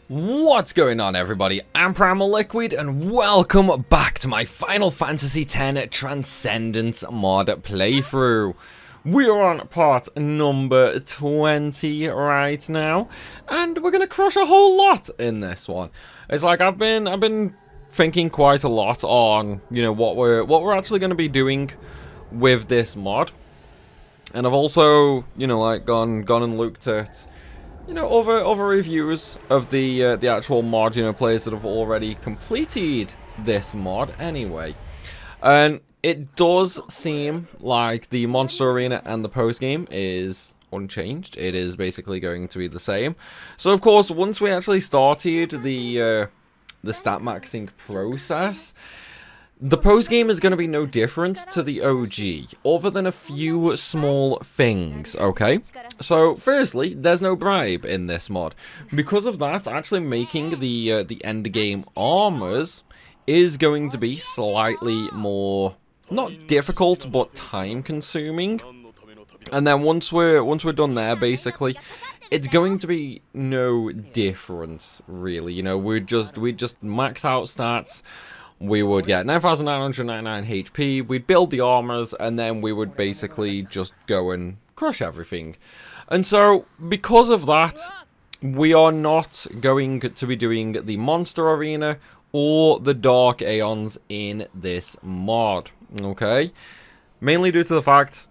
What's going on, everybody? I'm Primalliquid and welcome back to my Final Fantasy X Transcendence mod playthrough. We are on part number 20 right now, and we're gonna crush a whole lot in this one. It's like I've been thinking quite a lot on, what we're actually gonna be doing with this mod. And I've also, gone and looked at other reviews of the actual mod, players that have already completed this mod anyway. And it does seem like the Monster Arena and the post-game is unchanged. It is basically going to be the same. So, of course, once we actually started the stat maxing process, the post-game is going to be no different to the OG, other than a few small things, okay? So, firstly, there's no bribe in this mod. Because of that, actually making the endgame armors is going to be slightly more, not difficult, but time-consuming. And then once we're done there, basically, it's going to be no difference, really. We'd just max out stats. We would get 9,999 HP, we'd build the armors, and then we would basically just go and crush everything. And so, because of that, we are not going to be doing the Monster Arena or the Dark Aeons in this mod, okay? Mainly due to the fact,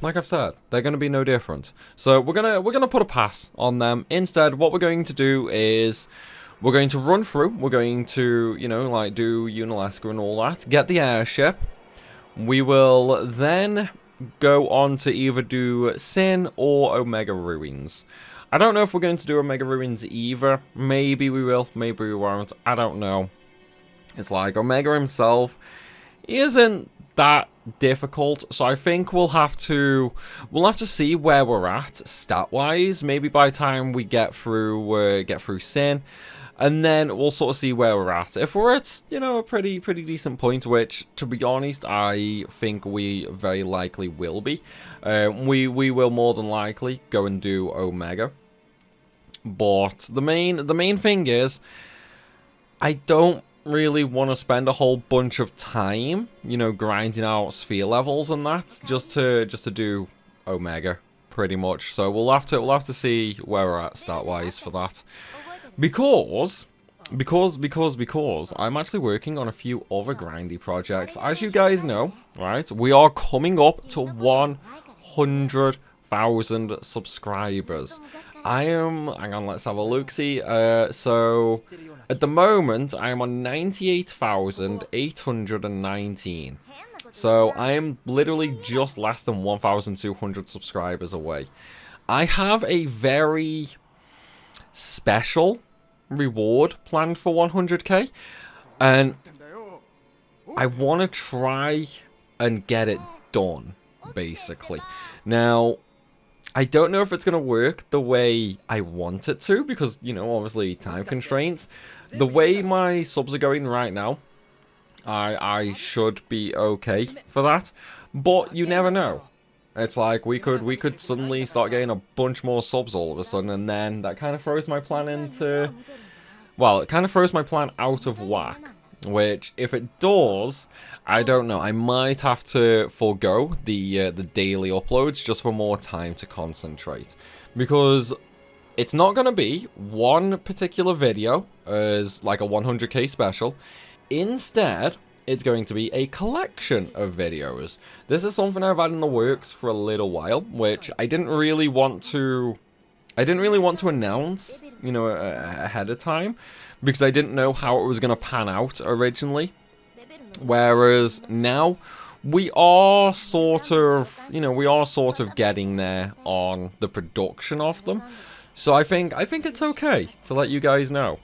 like I've said, they're going to be no different. So we're gonna put a pass on them. Instead, what we're going to do is we're going to run through, we're going to, do Unalaska and all that, get the airship. We will then go on to either do Sin or Omega Ruins. I don't know if we're going to do Omega Ruins either. Maybe we will, maybe we won't. I don't know. It's like Omega himself isn't that difficult, so I think we'll have to see where we're at stat-wise. Maybe by the time we get through Sin. And then we'll sort of see where we're at. If we're at, a pretty decent point, which, to be honest, I think we very likely will be. We will more than likely go and do Omega. But the main thing is, I don't really want to spend a whole bunch of time, grinding out sphere levels and that, just to do Omega, pretty much. So we'll have to see where we're at stat-wise for that. Because I'm actually working on a few other grindy projects. As you guys know, right, we are coming up to 100,000 subscribers. hang on, let's have a look-see. So, at the moment, I am on 98,819. So, I am literally just less than 1,200 subscribers away. I have a very special reward planned for 100k, and I want to try and get it done, basically. Now, I don't know if it's going to work the way I want it to, because, obviously time constraints. The way my subs are going right now, I should be okay for that, but you never know. It's like we could suddenly start getting a bunch more subs all of a sudden, and then that kind of throws my plan into, well, it kind of throws my plan out of whack. Which, if it does, I don't know. I might have to forego the daily uploads just for more time to concentrate, because it's not going to be one particular video as like a 100k special. Instead, it's going to be a collection of videos. This is something I've had in the works for a little while, which I didn't really want to announce, ahead of time, because I didn't know how it was going to pan out originally. Whereas now we are sort of getting there on the production of them. So I think it's okay to let you guys know.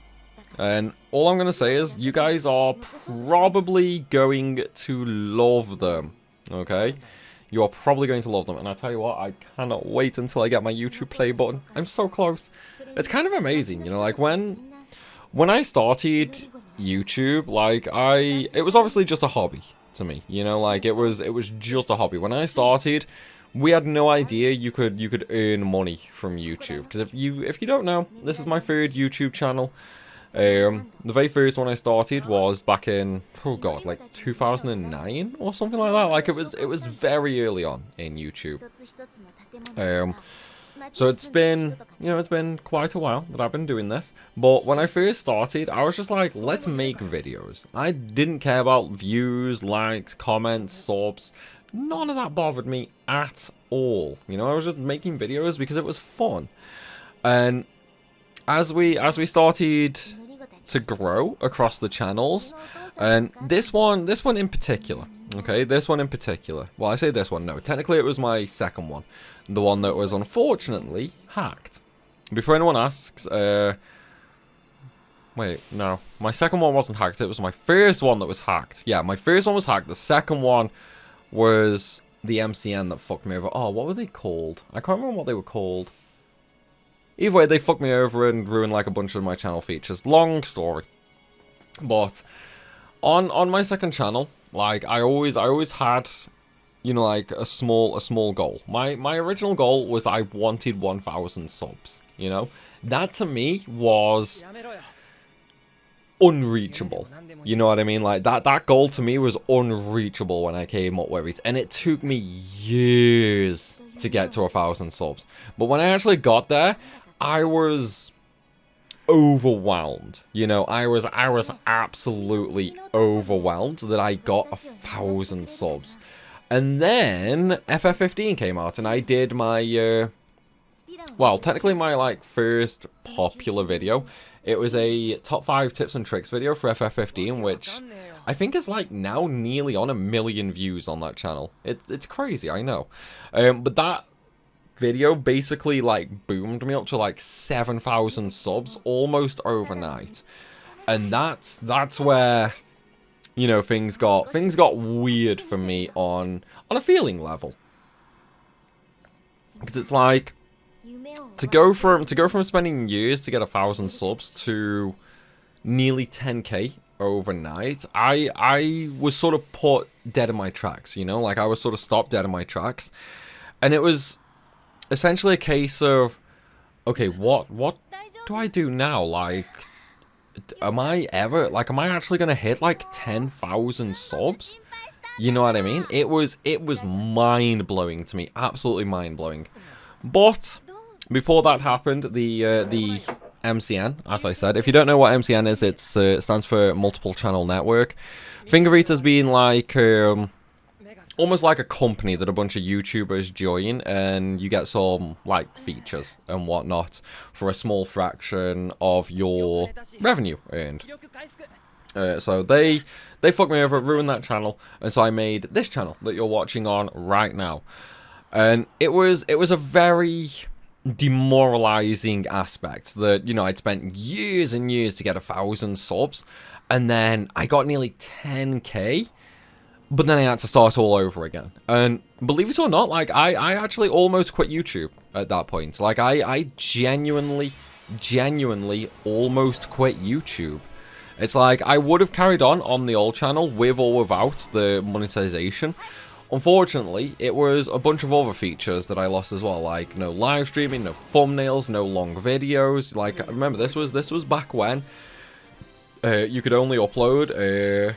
And all I'm going to say is, you guys are probably going to love them, okay? You are probably going to love them, and I tell you what, I cannot wait until I get my YouTube play button. I'm so close. It's kind of amazing, like when I started YouTube, it was obviously just a hobby to me, it was just a hobby. When I started, we had no idea you could earn money from YouTube. Because if you don't know, this is my third YouTube channel. The very first one I started was back in, oh god, like 2009 or something like that. Like it was very early on in YouTube. So it's been, it's been quite a while that I've been doing this. But when I first started, I was just like, let's make videos. I didn't care about views, likes, comments, subs. None of that bothered me at all. I was just making videos because it was fun. And as we started to grow across the channels, and this one in particular, okay, this one in particular, well, I say this one, no, technically it was my second one, the one that was unfortunately hacked. Before anyone asks, wait, no, my second one wasn't hacked, it was my first one that was hacked. Yeah, my first one was hacked, the second one was the MCN that fucked me over. Oh, what were they called? I can't remember what they were called. Either way, they fucked me over and ruined like a bunch of my channel features. Long story. But on my second channel, like I always had, like a small goal. My original goal was I wanted 1,000 subs. That to me was unreachable. You know what I mean? Like that goal to me was unreachable when I came up with it, and it took me years to get to 1,000 subs. But when I actually got there, I was overwhelmed. I was absolutely overwhelmed that I got 1,000 subs. And then FF15 came out, and I did my well, technically my like first popular video. It was a top 5 tips and tricks video for FF15, which I think is like now nearly on 1 million views on that channel. It's crazy, I know. But that video basically like boomed me up to like 7,000 subs almost overnight. And that's where, things got weird for me on a feeling level. Because it's like, to go from spending years to get 1,000 subs to nearly 10k overnight, I was sort of put dead in my tracks, like I was sort of stopped dead in my tracks. And it was essentially a case of, okay, what do I do now? Like, am I actually gonna hit like 10,000 subs? You know what I mean? It was mind-blowing to me, absolutely mind-blowing. But before that happened, the MCN, as I said, if you don't know what MCN is, it stands for Multiple Channel Network. Think of it as being like almost like a company that a bunch of YouTubers join, and you get some like features and whatnot for a small fraction of your revenue earned. So they fucked me over, ruined that channel, and so I made this channel that you're watching on right now. And it was a very demoralizing aspect that, I'd spent years and years to get 1,000 subs, and then I got nearly 10k. But then I had to start all over again. And believe it or not, like, I actually almost quit YouTube at that point. Like, I genuinely almost quit YouTube. It's like, I would have carried on the old channel with or without the monetization. Unfortunately, it was a bunch of other features that I lost as well. Like, no live streaming, no thumbnails, no long videos. Like, remember, this was back when you could only upload...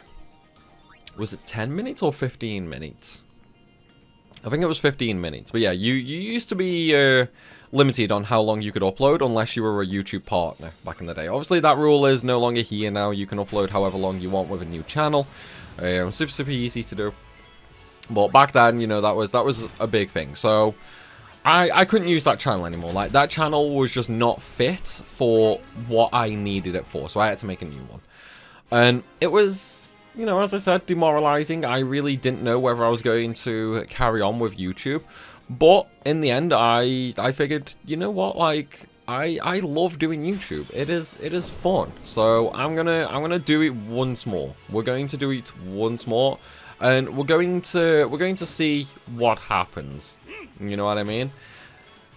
was it 10 minutes or 15 minutes? I think it was 15 minutes. But yeah, you used to be limited on how long you could upload unless you were a YouTube partner back in the day. Obviously, that rule is no longer here now. You can upload however long you want with a new channel. Super easy to do. But back then, that was a big thing. So I couldn't use that channel anymore. Like, that channel was just not fit for what I needed it for. So I had to make a new one. And it was... as I said, demoralizing. I really didn't know whether I was going to carry on with YouTube. But in the end, I figured, you know what, like, I love doing YouTube. It is fun. So I'm gonna do it once more. We're going to do it once more, and we're going to see what happens. You know what I mean?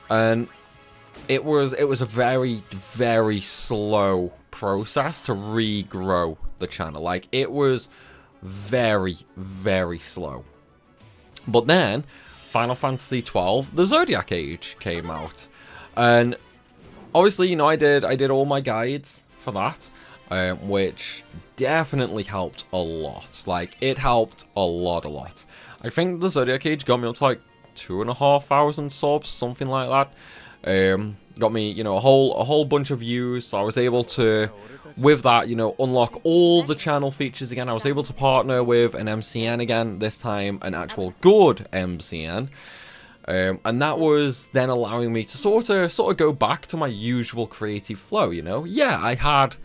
And it was a very, very slow process to regrow the channel. Like, it was very, very slow. But then, Final Fantasy 12, the Zodiac Age came out. And obviously, you know, I did all my guides for that, which definitely helped a lot. Like, it helped a lot. I think the Zodiac Age got me up to like 2,500 subs, something like that. Got me, you know, a whole bunch of views. So I was able to, with that, you know, unlock all the channel features again. I was able to partner with an MCN again, this time an actual good MCN. And that was then allowing me to sort of go back to my usual creative flow, you know? Yeah, I had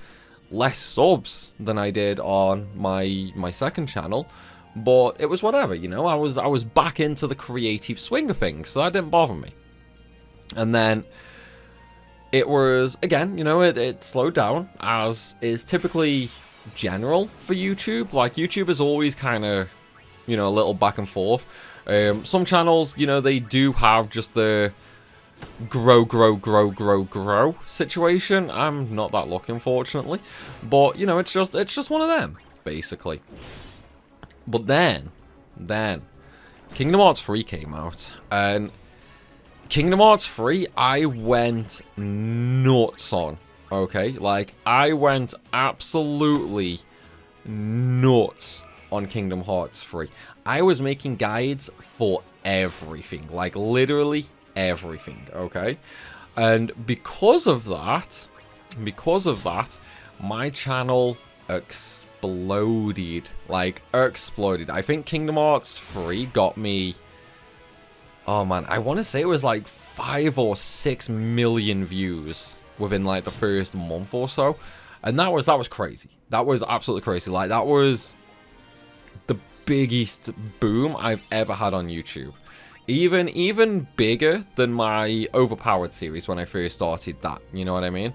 less subs than I did on my second channel, but it was whatever, you know? I was back into the creative swing of things, so that didn't bother me. And then it was, again, you know, it slowed down, as is typically general for YouTube. Like, YouTube is always kind of, you know, a little back and forth. Some channels, you know, they do have just the grow situation. I'm not that lucky, unfortunately. But, you know, it's just one of them, basically. But then, Kingdom Hearts 3 came out, and Kingdom Hearts 3, I went nuts on, okay? Like, I went absolutely nuts on Kingdom Hearts 3. I was making guides for everything, like, literally everything, okay? And because of that, my channel exploded, like, exploded. I think Kingdom Hearts 3 got me, oh man, I want to say it was like 5 or 6 million views within like the first month or so, and that was crazy. That was absolutely crazy. Like, that was the biggest boom I've ever had on YouTube. Even bigger than my Overpowered series when I first started that. You know what I mean?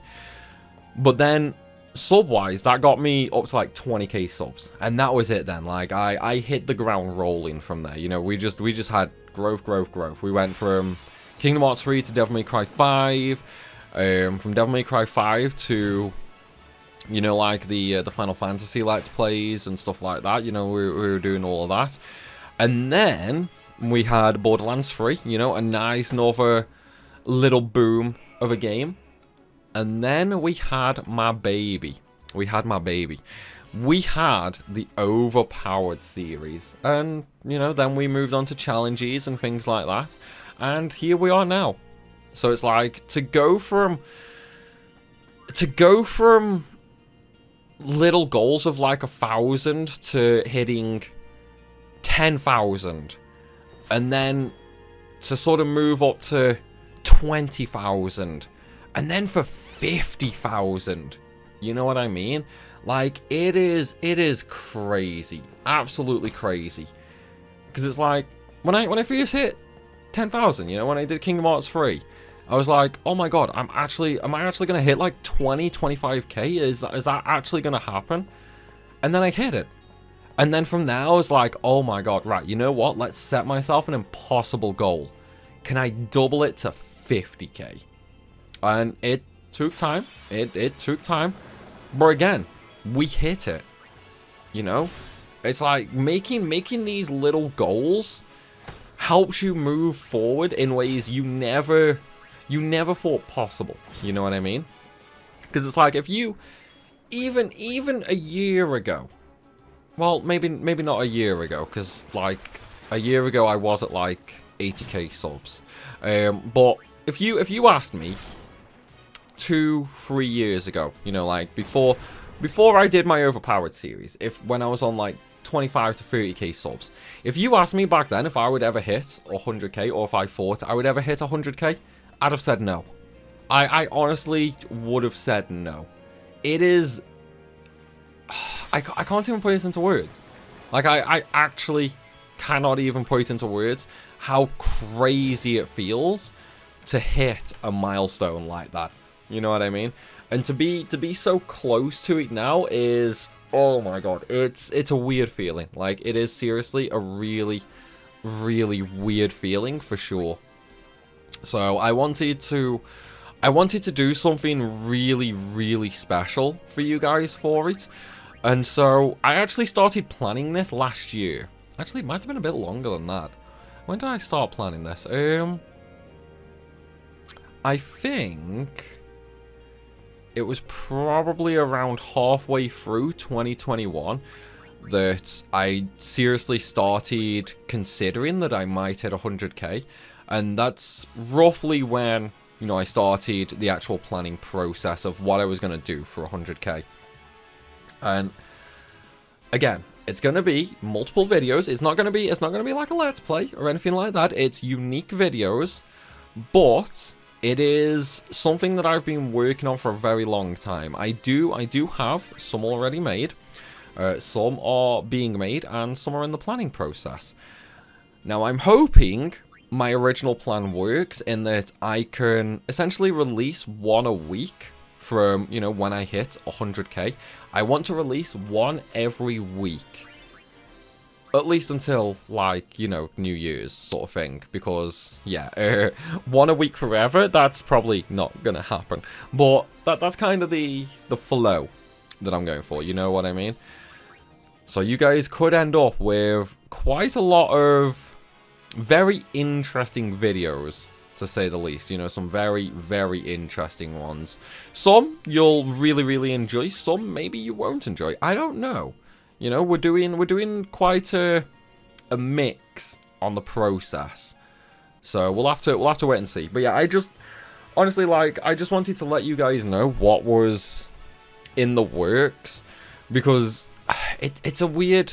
But then, sub-wise, that got me up to like 20k subs, and that was it then. Like, I hit the ground rolling from there. You know, we just had growth. We went from Kingdom Hearts 3 to Devil May Cry 5, from Devil May Cry 5 to, you know, like the Final Fantasy Let's Plays and stuff like that. You know, we were doing all of that, and then we had Borderlands 3. You know, a nice another little boom of a game. And then we had my baby. We had the Overpowered series. And, you know, then we moved on to challenges and things like that. And here we are now. So it's like, to go from little goals of like 1,000 to hitting 10,000. And then to sort of move up to 20,000. And then for 50,000. You know what I mean? Like, it is crazy. Absolutely crazy. Because it's like, when I first hit 10,000, you know, when I did Kingdom Hearts 3, I was like, oh my god, am I actually going to hit like 25k? Is that actually going to happen? And then I hit it. And then from there, I was like, oh my god, right, you know what? Let's set myself an impossible goal. Can I double it to 50k? And it took time. It took time. But again, we hit it. You know? It's like making these little goals helps you move forward in ways you never thought possible. You know what I mean? Because it's like, if you even a year ago, well, maybe not a year ago, because like a year ago I was at like 80k subs. But if you asked me 2-3 years ago, you know, like before I did my Overpowered series, when I was on like 25 to 30k subs, if you asked me back then if I would ever hit 100k, or if I thought I would ever hit 100k, I'd have said no. I honestly would have said no. It is, I can't even put it into words. Like, I actually cannot even put it into words how crazy it feels to hit a milestone like that. You know what I mean? And to be so close to it now is, oh my god, it's a weird feeling. Like, it is seriously a really, really weird feeling for sure. So I wanted to do something really, really special for you guys for it. And so I actually started planning this last year. Actually, it might have been a bit longer than that. When did I start planning this? I think it was probably around halfway through 2021 that I seriously started considering that I might hit 100k, and that's roughly when, you know, I started the actual planning process of what I was going to do for 100k. And again, it's going to be multiple videos. It's not going to be like a let's play or anything like that. It's unique videos, but it is something that I've been working on for a very long time. I do have some already made. Some are being made, and some are in the planning process. Now, I'm hoping my original plan works in that I can essentially release one a week from, you know, when I hit 100k. I want to release one every week. At least until, like, you know, New Year's sort of thing. Because, yeah, one a week forever, that's probably not going to happen. But that's kind of the flow that I'm going for, you know what I mean? So you guys could end up with quite a lot of very interesting videos, to say the least. You know, some very, very interesting ones. Some you'll really, really enjoy. Some maybe you won't enjoy. I don't know. You know, we're doing quite a mix on the process. So we'll have to wait and see. But yeah, I just honestly, like, I just wanted to let you guys know what was in the works, because it's a weird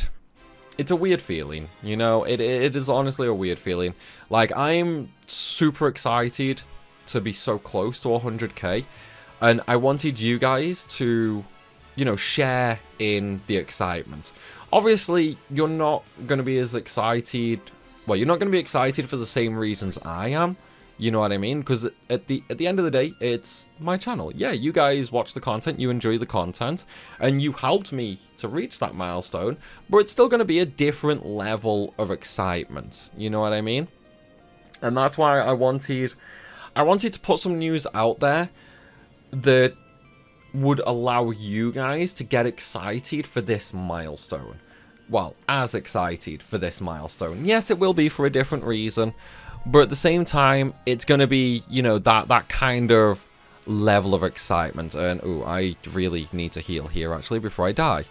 feeling, you know. It is honestly a weird feeling. Like, I'm super excited to be so close to 100k, and I wanted you guys to, you know, share in the excitement. Obviously, you're not going to be as excited. Well, you're not going to be excited for the same reasons I am. You know what I mean? Because at the end of the day, it's my channel. Yeah, you guys watch the content, you enjoy the content, and you helped me to reach that milestone. But it's still going to be a different level of excitement. You know what I mean? And that's why I wanted to put some news out there that would allow you guys to get excited for this milestone. Well, as excited for this milestone. Yes, it will be for a different reason. But at the same time, it's going to be, you know, that kind of level of excitement. And, ooh, I really need to heal here, actually, before I die.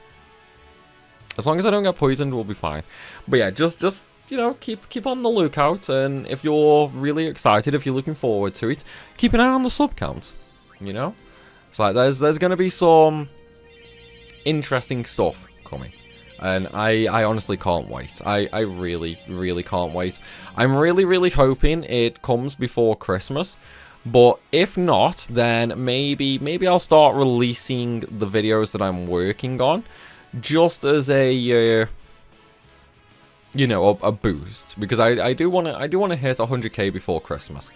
As long as I don't get poisoned, we'll be fine. But yeah, just you know, keep on the lookout. And if you're really excited, if you're looking forward to it, keep an eye on the sub count, you know? It's like there's going to be some interesting stuff coming. And I honestly can't wait. I really, really can't wait. I'm really, really hoping it comes before Christmas. But if not, then maybe I'll start releasing the videos that I'm working on, just as a you know, a boost, because I do want to hit 100k before Christmas.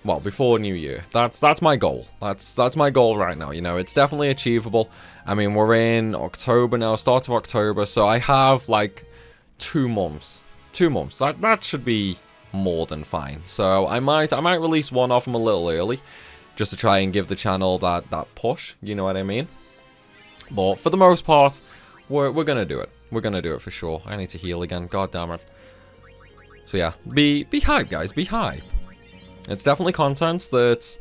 Well, before New Year. That's my goal. That's my goal right now. You know, it's definitely achievable. I mean, we're in October now, start of October, so I have like 2 months. 2 months. That should be more than fine. So I might release one of them a little early, just to try and give the channel that push. You know what I mean? But for the most part, we're gonna do it. We're gonna do it for sure. I need to heal again. God damn it. So yeah, be hype, guys. Be hype. It's definitely content that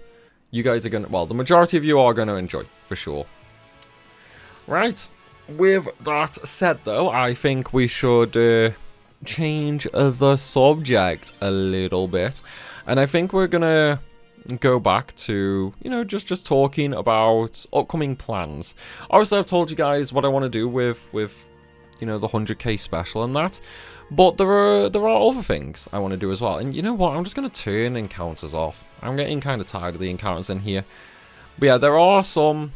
you guys are going to, well, the majority of you are going to enjoy, for sure. Right, with that said, though, I think we should change the subject a little bit. And I think we're going to go back to, you know, just talking about upcoming plans. Obviously, I've told you guys what I want to do with you know, the 100k special and that. But there are other things I want to do as well. And you know what? I'm just going to turn encounters off. I'm getting kind of tired of the encounters in here. But yeah, there are some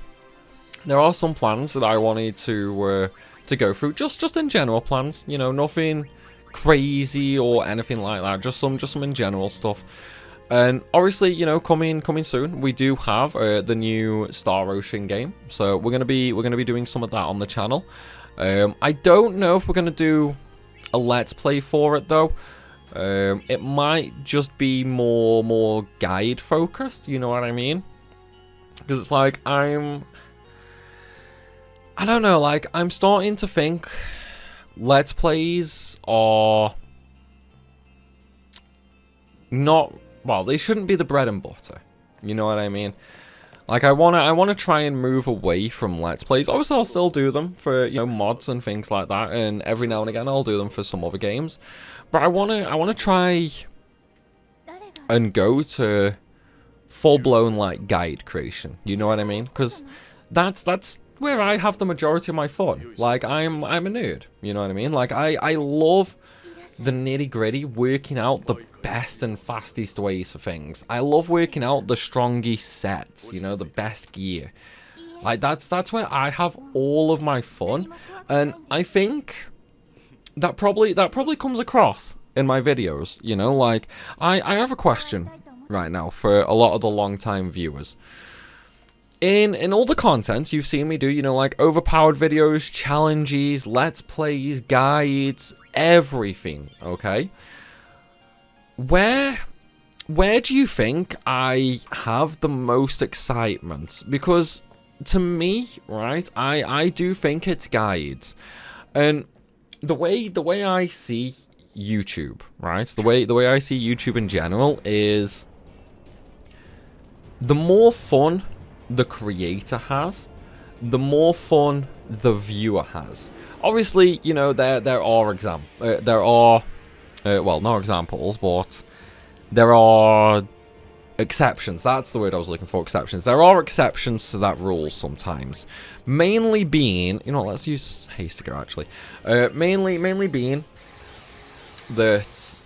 plans that I wanted to go through. Just in general plans. You know, nothing crazy or anything like that. Just some in general stuff. And obviously, you know, coming soon, we do have the new Star Ocean game. So we're gonna be doing some of that on the channel. I don't know if we're gonna do a let's play for it though. It might just be more guide focused, you know what I mean? Because it's like I don't know, like I'm starting to think let's plays are not, well, they shouldn't be the bread and butter. You know what I mean? Like, I wanna try and move away from Let's Plays. Obviously, I'll still do them for, you know, mods and things like that, and every now and again I'll do them for some other games. But I wanna try and go to full-blown, like, guide creation. You know what I mean? Because that's where I have the majority of my fun. Like, I'm a nerd. You know what I mean? Like, I love the nitty-gritty, working out the best and fastest ways for things. I love working out the strongest sets, you know, the best gear. Like, that's where I have all of my fun, and I think that probably comes across in my videos, you know. Like, I have a question right now for a lot of the long-time viewers. In all the content you've seen me do, you know, like overpowered videos, challenges, let's plays, guides, everything, okay? Where do you think I have the most excitement? Because to me, right, I do think it's guides. And the way I see YouTube, right? The way I see YouTube in general is the more fun the creator has, the more fun the viewer has. Obviously, you know, there are well, not examples, but there are exceptions. That's the word I was looking for, exceptions. There are exceptions to that rule sometimes. Mainly being, you know, let's use Hastiger actually. Mainly being that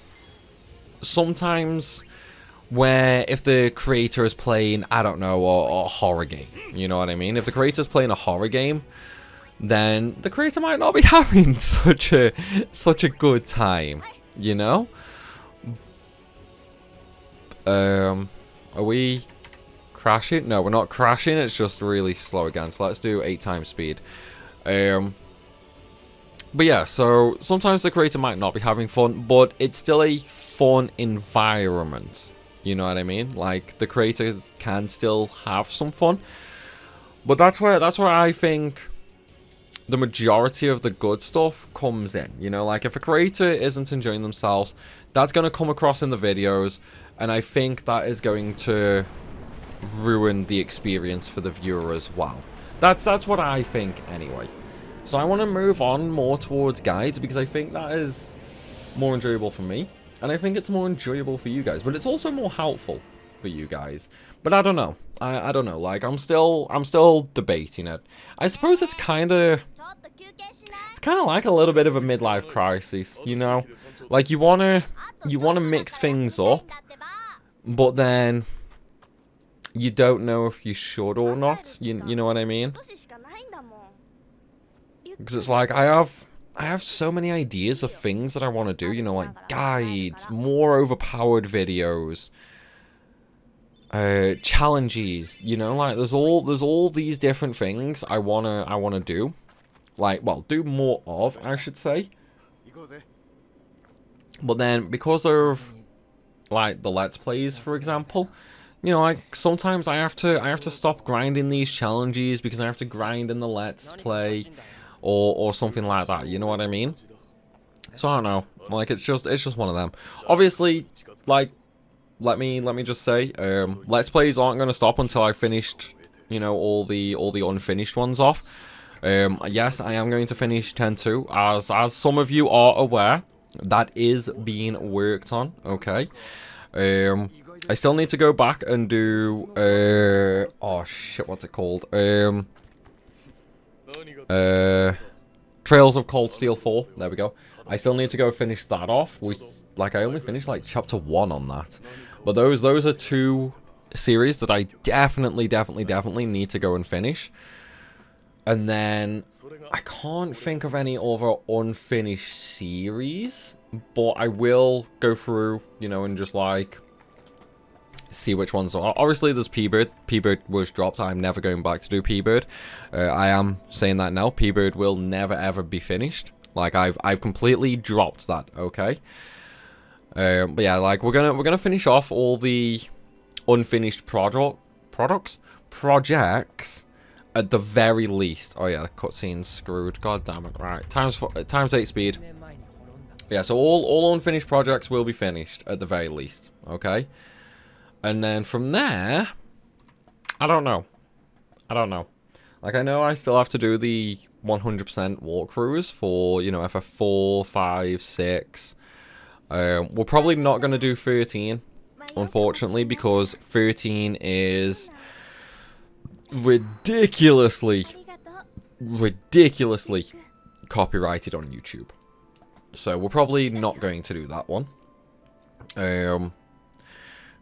sometimes where if the creator is playing, I don't know, a horror game, you know what I mean? If the creator's playing a horror game, then the creator might not be having such a good time, you know? Are we crashing? No, we're not crashing, it's just really slow again, so let's do 8 times speed. But yeah, so sometimes the creator might not be having fun, but it's still a fun environment. You know what I mean? Like, the creator can still have some fun. But that's where I think the majority of the good stuff comes in. You know, like, if a creator isn't enjoying themselves, that's going to come across in the videos. And I think that is going to ruin the experience for the viewer as well. That's what I think anyway. So I want to move on more towards guides, because I think that is more enjoyable for me. And I think it's more enjoyable for you guys, but it's also more helpful for you guys. But I don't know. I don't know. Like, I'm still debating it. I suppose it's kind of like a little bit of a midlife crisis, you know? Like, you wanna mix things up, but then you don't know if you should or not. You know what I mean? Because it's like, I have so many ideas of things that I want to do, you know, like guides, more overpowered videos, challenges, you know, like there's all these different things I wanna do, like, well, do more of, I should say. But then because of like the Let's Plays, for example, you know, like sometimes I have to stop grinding these challenges because I have to grind in the Let's Play. Or something like that, you know what I mean? So I don't know, like it's just one of them. Obviously, like, let me just say, Let's Plays aren't gonna stop until I finished, you know, all the unfinished ones off. Yes, I am going to finish 10-2, as some of you are aware, that is being worked on. Okay. I still need to go back and do oh shit, what's it called? Trails of Cold Steel 4. There we go. I still need to go finish that off. I only finished like chapter 1 on that. But those are 2 series that I definitely need to go and finish. And then I can't think of any other unfinished series, but I will go through, you know, and just like see which ones are. Obviously there's Pbird. Pbird was dropped. I'm never going back to do Pbird. I am saying that now. Pbird will never ever be finished. Like, I've completely dropped that, okay? But yeah, like, we're gonna finish off all the unfinished projects at the very least. Oh yeah, cutscene's screwed. God damn it. Right. Times 8 speed. Yeah, so all unfinished projects will be finished at the very least, okay? And then from there, I don't know. Like, I know I still have to do the 100% walkthroughs for, you know, FF4, 5, 6. We're probably not going to do 13, unfortunately, because 13 is ridiculously copyrighted on YouTube. So we're probably not going to do that one.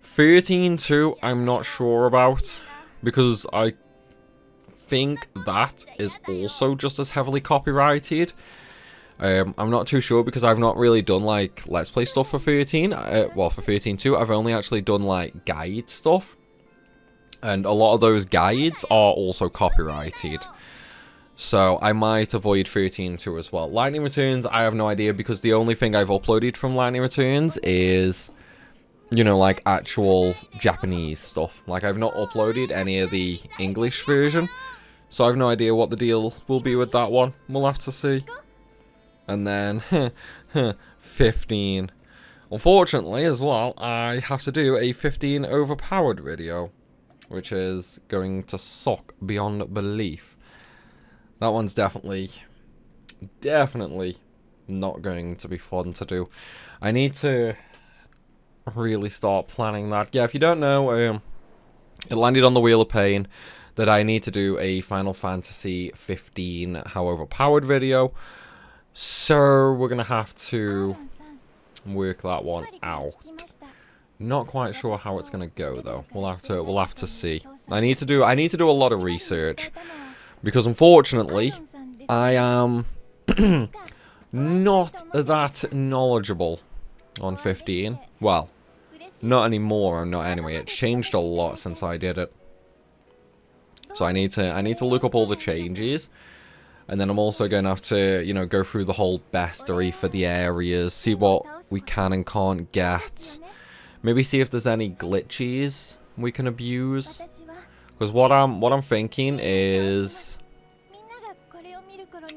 13 too, I'm not sure about, because I think that is also just as heavily copyrighted. I'm not too sure because I've not really done like Let's Play stuff for 13. Well, for 13 too, I've only actually done like guide stuff. And a lot of those guides are also copyrighted. So I might avoid 13 too as well. Lightning Returns, I have no idea because the only thing I've uploaded from Lightning Returns is, you know, like actual Japanese stuff. Like, I've not uploaded any of the English version. So I have no idea what the deal will be with that one. We'll have to see. And then, 15. Unfortunately, as well, I have to do a 15 Overpowered video, which is going to suck beyond belief. That one's definitely not going to be fun to do. I need to really start planning that. Yeah, if you don't know, it landed on the Wheel of Pain that I need to do a Final Fantasy 15 How Overpowered video. So we're gonna have to work that one out. Not quite sure how it's gonna go though. We'll have to see. I need to do a lot of research because unfortunately I am not that knowledgeable on 15. Well, not anymore. I'm not anyway. It's changed a lot since I did it. So I need to look up all the changes. And then I'm also going to have to, you know, go through the whole bestiary for the areas, see what we can and can't get. Maybe see if there's any glitches we can abuse. Because what I'm thinking is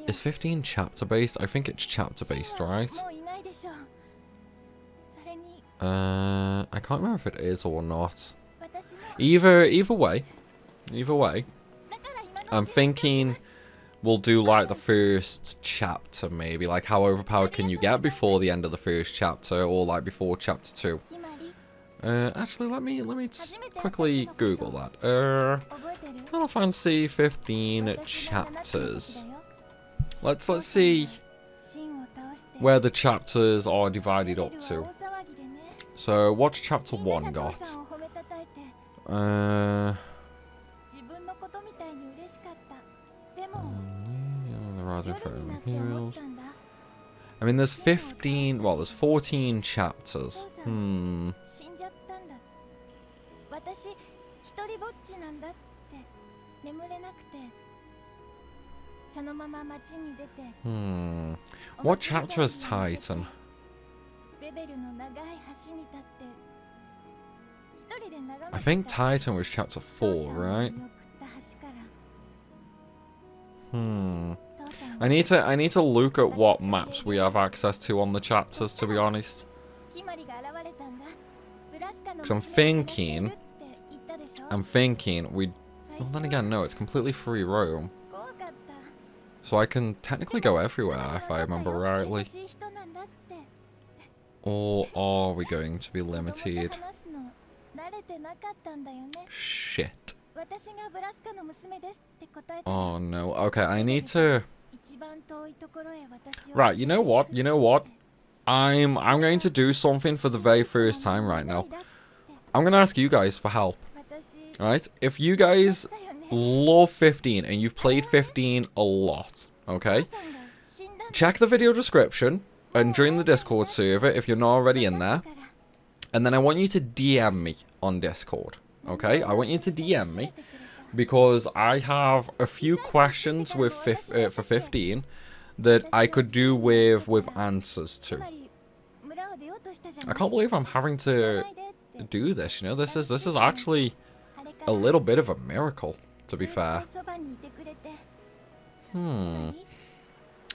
15 chapter based? I think it's chapter based, right? I can't remember if it is or not. Either way, I'm thinking we'll do like the first chapter maybe, like how overpowered can you get before the end of the first chapter, or like before chapter 2. Actually, let me quickly Google that. Final Fantasy 15 chapters. Let's see where the chapters are divided up to. So, what's chapter 1 got? I mean, there's 15, well, there's 14 chapters. What chapter is Titan? I think Titan was chapter 4, right? I need to look at what maps we have access to on the chapters, to be honest. Because I'm thinking we... Well, then again, no, it's completely free roam. So I can technically go everywhere, if I remember rightly. Or are we going to be limited? Shit. Oh no, okay, I need to... Right, you know what? I'm going to do something for the very first time right now. I'm gonna ask you guys for help. Alright? If you guys love 15 and you've played 15 a lot, okay? Check the video description and join the Discord server if you're not already in there. And then I want you to DM me on Discord, okay? I want you to DM me because I have a few questions with for 15 that I could do with answers to. I can't believe I'm having to do this, you know? This is actually a little bit of a miracle, to be fair.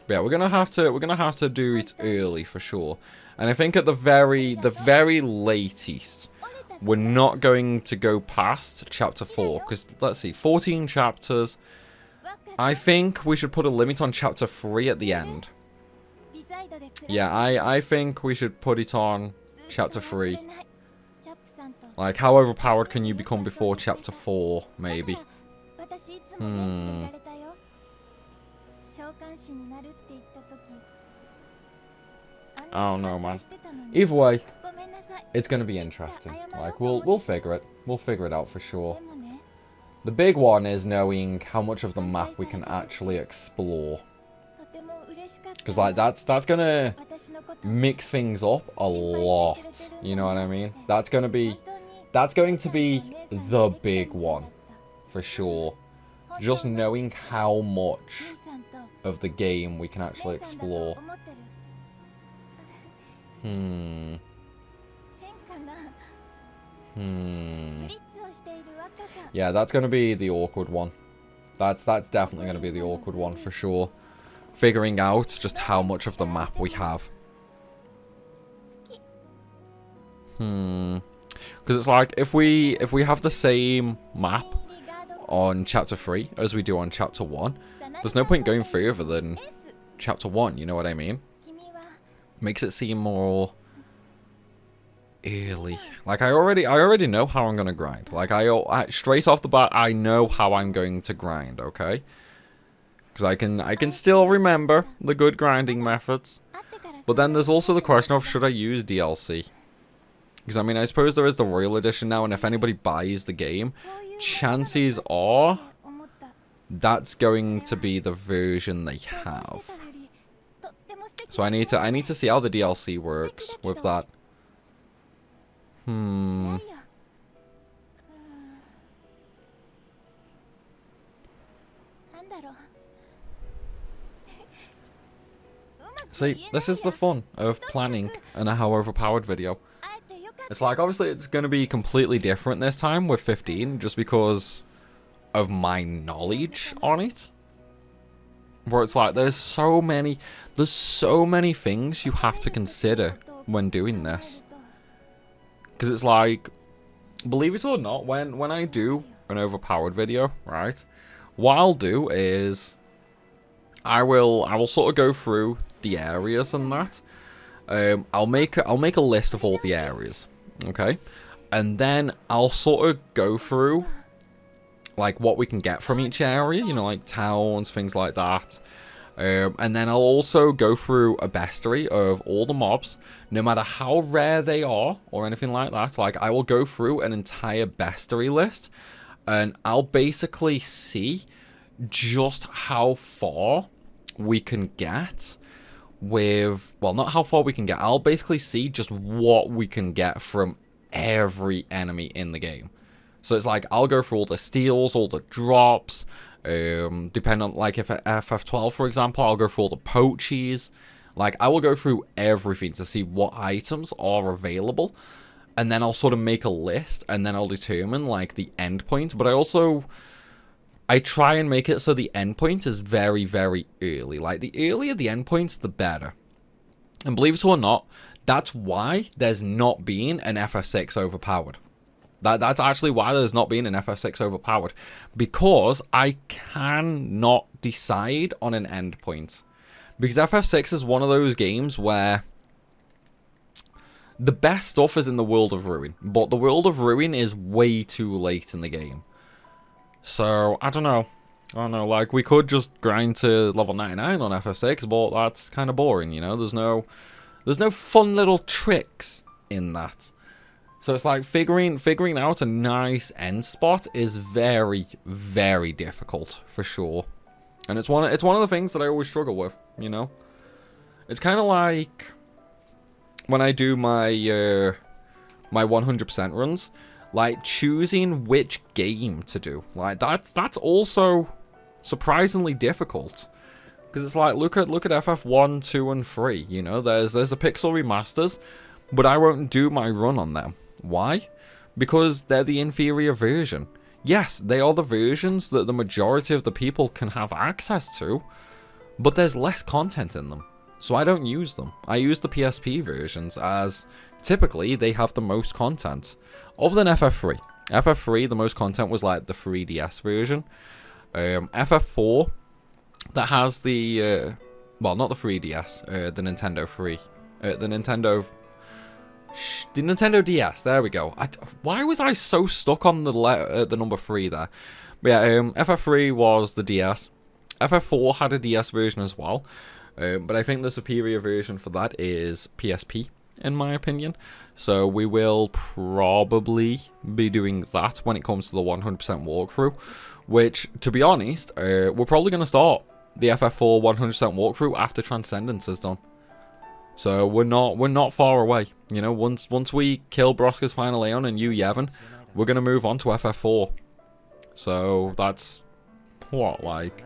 But yeah, we're gonna have to do it early for sure. And I think at the very latest, we're not going to go past chapter 4, because let's see, 14 chapters. I think we should put a limit on chapter 3 at the end. Yeah, I think we should put it on chapter 3. Like, how overpowered can you become before chapter 4, maybe? I don't know, man. Either way, it's gonna be interesting. Like, we'll figure it. We'll figure it out for sure. The big one is knowing how much of the map we can actually explore. Because, like, that's gonna mix things up a lot. You know what I mean? That's going to be the big one. For sure. Just knowing how much of the game we can actually explore. Yeah, that's going to be the awkward one. That's definitely going to be the awkward one for sure. Figuring out just how much of the map we have. Because it's like, if we have the same map on chapter 3 as we do on chapter 1, there's no point going further than chapter 1, you know what I mean? Makes it seem more early. Like, I already know how I'm gonna grind. Like, I straight off the bat, I know how I'm going to grind, okay? Because I can still remember the good grinding methods. But then there's also the question of, should I use DLC? Because, I mean, I suppose there is the Royal Edition now, and if anybody buys the game, chances are that's going to be the version they have. So I need to see how the DLC works with that. See, this is the fun of planning a How Overpowered video. It's like, obviously it's going to be completely different this time with 15, just because of my knowledge on it. Where it's like, there's so many things you have to consider when doing this. Because it's like, believe it or not, when I do an Overpowered video, right, what I'll do is I will sort of go through the areas and that. I'll make a list of all the areas, okay, and then I'll sort of go through like what we can get from each area, you know, like towns, things like that. And then I'll also go through a bestiary of all the mobs, no matter how rare they are or anything like that. Like, I will go through an entire bestiary list, and I'll basically see just how far we can get with, well, not how far we can get. I'll basically see just what we can get from every enemy in the game. So it's like, I'll go through all the steals, all the drops. Depending on, like, if at FF12, for example, I'll go through all the poachies. Like, I will go through everything to see what items are available. And then I'll sort of make a list, and then I'll determine, like, the endpoint. But I try and make it so the endpoint is very, very early. Like, the earlier the endpoint, the better. And believe it or not, that's why there's not been an FF6 Overpowered. That's actually why there's not been an FF6 Overpowered. Because I cannot decide on an endpoint. Because FF6 is one of those games where the best stuff is in the World of Ruin. But the World of Ruin is way too late in the game. So, I don't know, like, we could just grind to level 99 on FF6, but that's kind of boring, you know? There's no fun little tricks in that. So it's like, figuring out a nice end spot is very, very difficult, for sure. And it's one of the things that I always struggle with, you know? It's kind of like when I do my 100% runs, like, choosing which game to do. Like, that's also surprisingly difficult. Because it's like, look at FF1, 2, and 3, you know? There's the pixel remasters, but I won't do my run on them. Why? Because they're the inferior version. Yes, they are the versions that the majority of the people can have access to, but there's less content in them. So I don't use them. I use the PSP versions as typically they have the most content. Other than FF3. FF3, the most content was like the 3DS version. FF4, that has the, well, not the 3DS, the Nintendo 3. The Nintendo DS, there we go. Why was I so stuck on the number 3 there? But yeah, FF3 was the DS. FF4 had a DS version as well. But I think the superior version for that is PSP, in my opinion. So we will probably be doing that when it comes to the 100% walkthrough. Which, to be honest, we're probably going to start the FF4 100% walkthrough after Transcendence is done. So we're not far away. You know, once we kill Broska's final Aeon and you Yevon, we're going to move on to FF4. So that's, what, like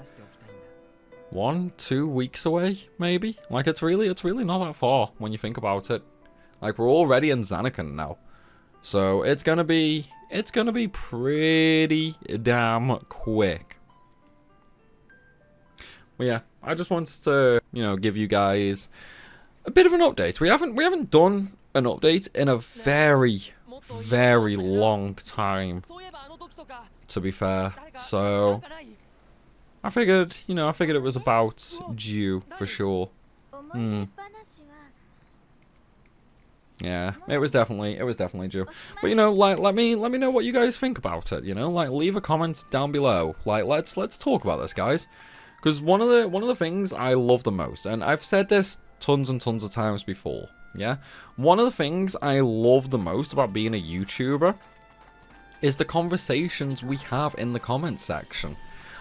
1-2 weeks away, maybe? Like, it's really not that far when you think about it. Like, we're already in Zanakan now. So it's gonna be pretty damn quick. But yeah, I just wanted to, you know, give you guys a bit of an update. We haven't done an update in a very long time, to be fair. So I figured it was about due for sure. Yeah, it was definitely due. But you know, like, let me know what you guys think about it. You know, like, leave a comment down below. Like, let's talk about this, guys. Because one of the things I love the most, and I've said this tons and tons of times before. Yeah, one of the things I love the most about being a YouTuber is the conversations we have in the comment section.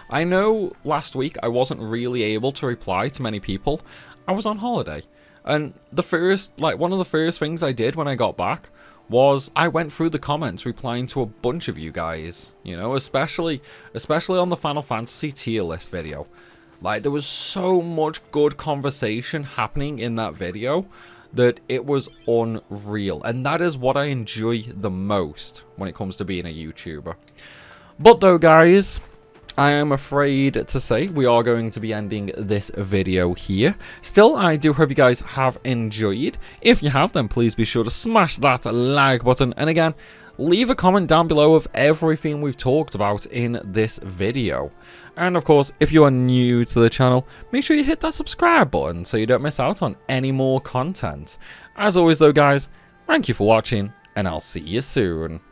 I know last week I wasn't really able to reply to many people. I was on holiday. And one of the first things I did when I got back was I went through the comments replying to a bunch of you guys, you know, especially on the Final Fantasy tier list video. Like, there was so much good conversation happening in that video that it was unreal. And that is what I enjoy the most when it comes to being a YouTuber. But though, guys, I am afraid to say we are going to be ending this video here. Still, I do hope you guys have enjoyed. If you have, then please be sure to smash that like button. And again, leave a comment down below of everything we've talked about in this video. And of course, if you are new to the channel, make sure you hit that subscribe button so you don't miss out on any more content. As always though, guys, thank you for watching, and I'll see you soon.